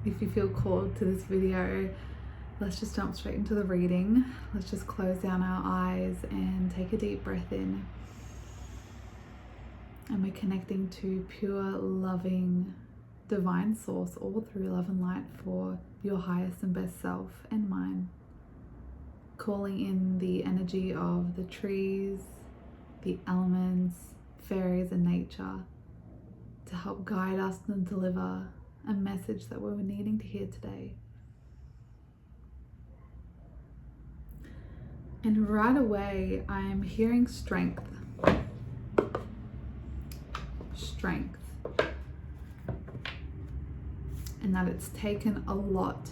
if you feel called to this video, let's just jump straight into the reading. Let's just close down our eyes and take a deep breath in. And we're connecting to pure, loving, divine source, all through love and light for your highest and best self and mine. Calling in the energy of the trees, the elements, fairies and nature to help guide us and deliver a message that we were needing to hear today. And right away, I'm hearing strength. Strength. And that it's taken a lot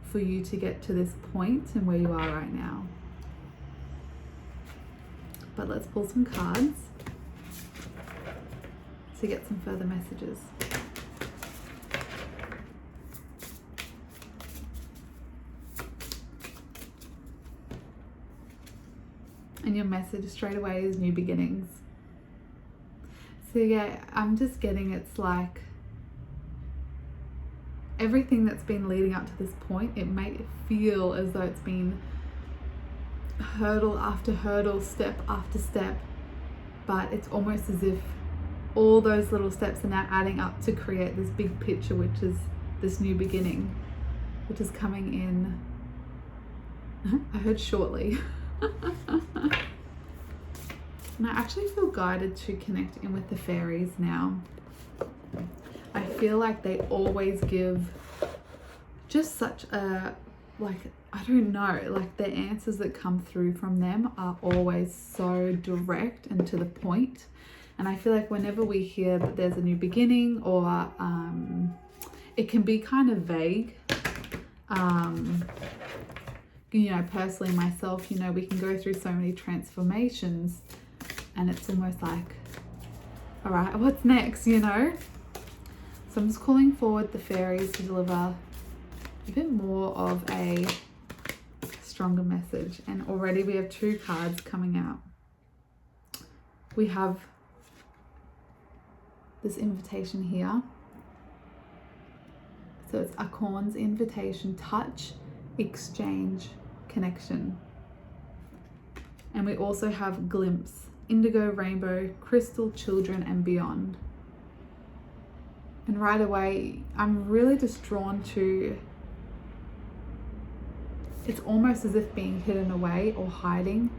for you to get to this point and where you are right now. But let's pull some cards to get some further messages. And your message straight away is new beginnings. So yeah, I'm just getting it's like everything that's been leading up to this point, it may feel as though it's been hurdle after hurdle, step after step, but it's almost as if all those little steps are now adding up to create this big picture, which is this new beginning, which is coming in, I heard shortly. And I actually feel guided to connect in with the fairies now. I feel like they always give just such a, like, I don't know, like the answers that come through from them are always so direct and to the point. And I feel like whenever we hear that there's a new beginning, or it can be kind of vague. You know, personally myself, you know, we can go through so many transformations and it's almost like, all right, what's next, you know? So I'm just calling forward the fairies to deliver a bit more of a stronger message. And already we have 2 cards coming out. We have this invitation here. So it's Acorn's invitation, touch, exchange, connection. And we also have glimpse, indigo, rainbow, crystal, children and beyond. And right away, I'm really just drawn to, it's almost as if being hidden away or hiding,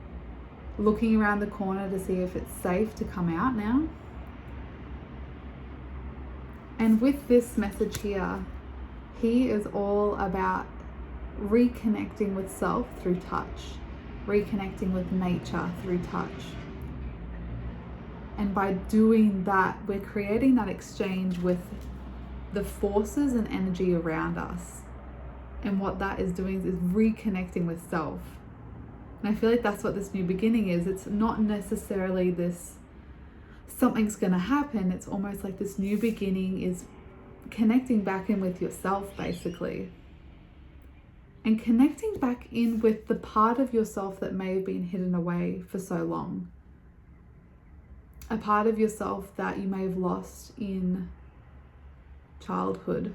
looking around the corner to see if it's safe to come out now. And with this message here, he is all about reconnecting with self through touch, reconnecting with nature through touch. And by doing that, we're creating that exchange with the forces and energy around us. And what that is doing is reconnecting with self. And I feel like that's what this new beginning is. It's not necessarily this, something's going to happen. It's almost like this new beginning is connecting back in with yourself, basically. And connecting back in with the part of yourself that may have been hidden away for so long. A part of yourself that you may have lost in childhood.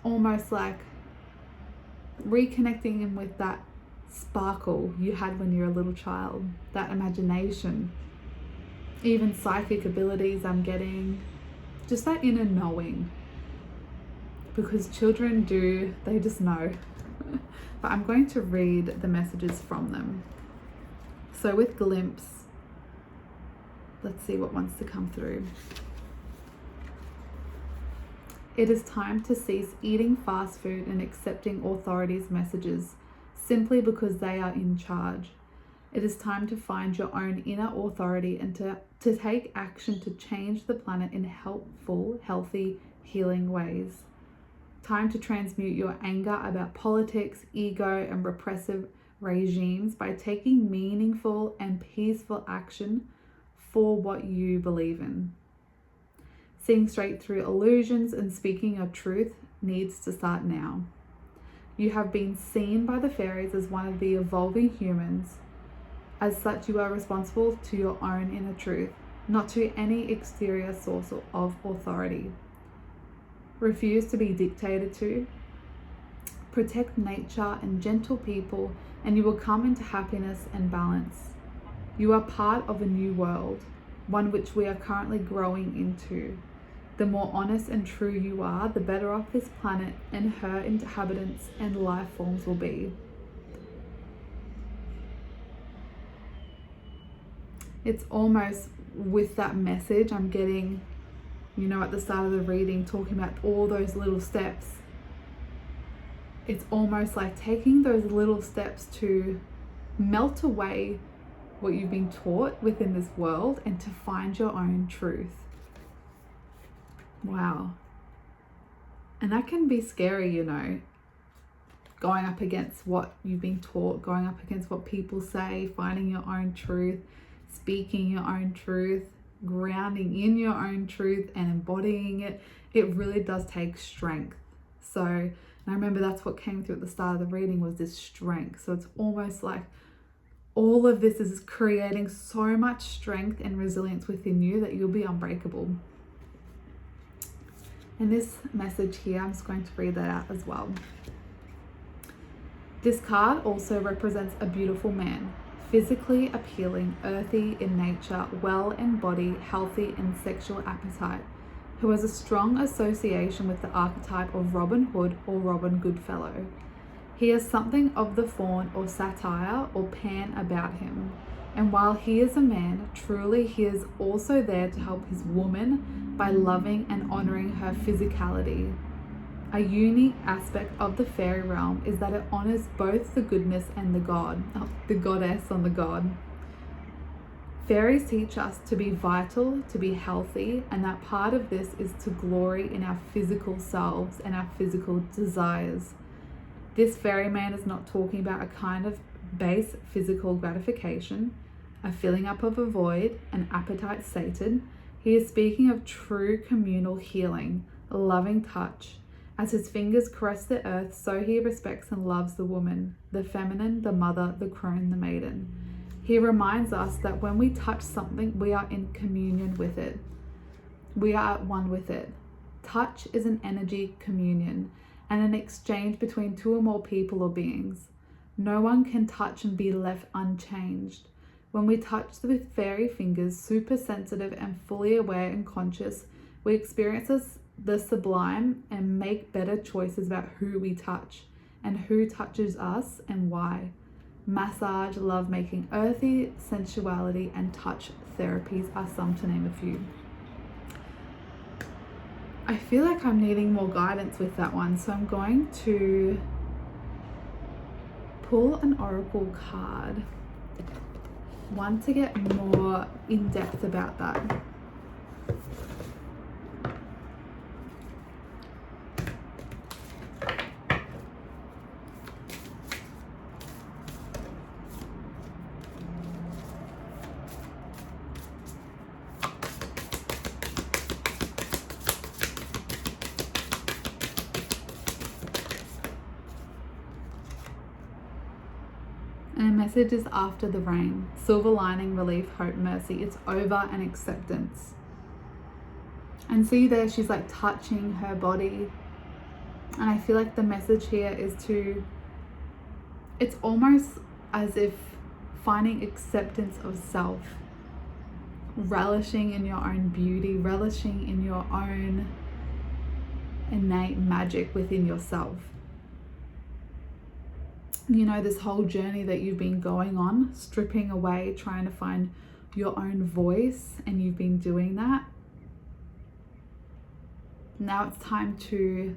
Almost like reconnecting in with that sparkle you had when you were a little child, that imagination, even psychic abilities I'm getting, just that inner knowing. Because children do, they just know. But I'm going to read the messages from them. So with glimpse, let's see what wants to come through. It is time to cease eating fast food and accepting authorities' messages simply because they are in charge. It is time to find your own inner authority and to take action to change the planet in helpful, healthy, healing ways. Time to transmute your anger about politics, ego, and repressive regimes by taking meaningful and peaceful action for what you believe in. Seeing straight through illusions and speaking your truth needs to start now. You have been seen by the fairies as one of the evolving humans. As such, you are responsible to your own inner truth, not to any exterior source of authority. Refuse to be dictated to. Protect nature and gentle people, and you will come into happiness and balance. You are part of a new world, one which we are currently growing into. The more honest and true you are, the better off this planet and her inhabitants and life forms will be. It's almost with that message I'm getting, at the start of the reading, talking about all those little steps. It's almost like taking those little steps to melt away what you've been taught within this world and to find your own truth. Wow. And that can be scary, going up against what you've been taught, going up against what people say, finding your own truth, speaking your own truth, grounding in your own truth and embodying it. It really does take strength. So, and I remember that's what came through at the start of the reading, was this strength. So it's almost like all of this is creating so much strength and resilience within you that you'll be unbreakable. And this message here, I'm just going to read that out as well. This card also represents a beautiful man, physically appealing, earthy in nature, well in body, healthy in sexual appetite, who has a strong association with the archetype of Robin Hood or Robin Goodfellow. He has something of the faun or satyr or Pan about him. And while he is a man, truly he is also there to help his woman by loving and honoring her physicality. A unique aspect of the fairy realm is that it honors both the goodness and the goddess on the god. Fairies teach us to be vital, to be healthy, and that part of this is to glory in our physical selves and our physical desires. This fairy man is not talking about a kind of base physical gratification, a filling up of a void, an appetite sated. He is speaking of true communal healing, a loving touch. As his fingers caress the earth, so he respects and loves the woman, the feminine, the mother, the crone, the maiden. He reminds us that when we touch something, we are in communion with it. We are at one with it. Touch is an energy communion and an exchange between two or more people or beings. No one can touch and be left unchanged. When we touch with fairy fingers, super sensitive and fully aware and conscious, we experience the sublime and make better choices about who we touch and who touches us and why. Massage, lovemaking, earthy sensuality, and touch therapies are some to name a few. I feel like I'm needing more guidance with that one, so I'm going to pull an oracle card, one to get more in depth about that. And the message is after the rain. Silver lining, relief, hope, mercy. It's over and acceptance. And see there, she's like touching her body. And I feel like the message here is it's almost as if finding acceptance of self, relishing in your own beauty, relishing in your own innate magic within yourself. This whole journey that you've been going on, stripping away, trying to find your own voice, and you've been doing that. Now it's time to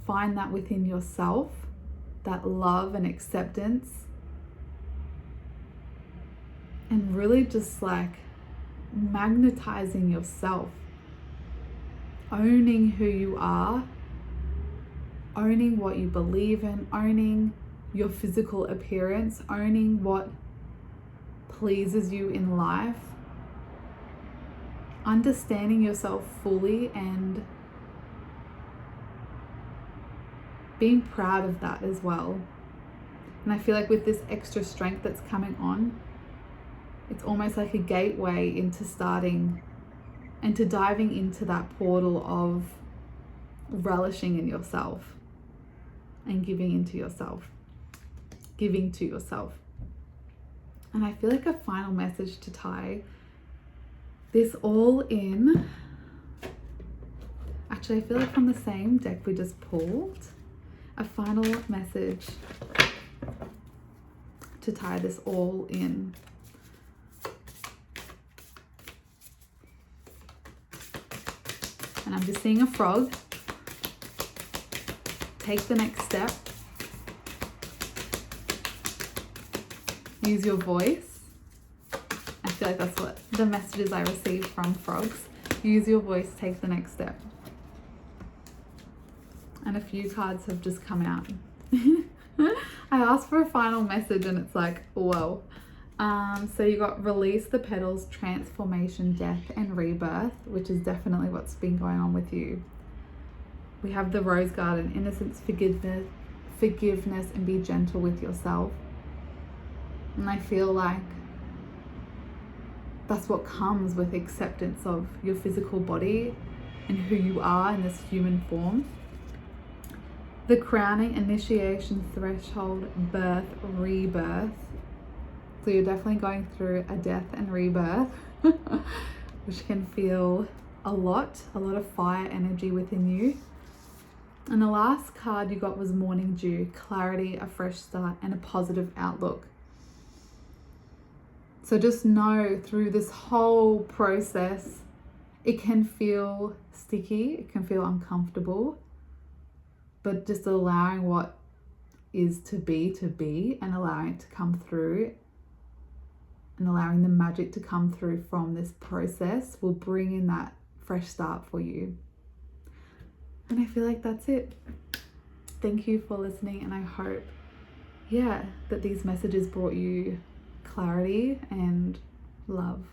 find that within yourself, that love and acceptance, and really just like magnetizing yourself, owning who you are, owning what you believe in, owning your physical appearance, owning what pleases you in life, understanding yourself fully and being proud of that as well. And I feel like with this extra strength that's coming on, it's almost like a gateway into starting and to diving into that portal of relishing in yourself and giving to yourself. And I feel like a final message to tie this all in. Actually, I feel like from the same deck we just pulled, a final message to tie this all in. And I'm just seeing a frog. Take the next step. Use your voice. I feel like that's what the messages I received from frogs. Use your voice, take the next step. And a few cards have just come out. I asked for a final message and it's like, whoa. So you got release the petals, transformation, death, and rebirth, which is definitely what's been going on with you. We have the rose garden, innocence, forgiveness, and be gentle with yourself. And I feel like that's what comes with acceptance of your physical body and who you are in this human form. The crowning, initiation, threshold, birth, rebirth. So you're definitely going through a death and rebirth, which can feel a lot of fire energy within you. And the last card you got was morning dew, clarity, a fresh start, and a positive outlook. So just know through this whole process, it can feel sticky, it can feel uncomfortable, but just allowing what is to be and allowing it to come through and allowing the magic to come through from this process will bring in that fresh start for you. And I feel like that's it. Thank you for listening, and I hope, that these messages brought you clarity and love.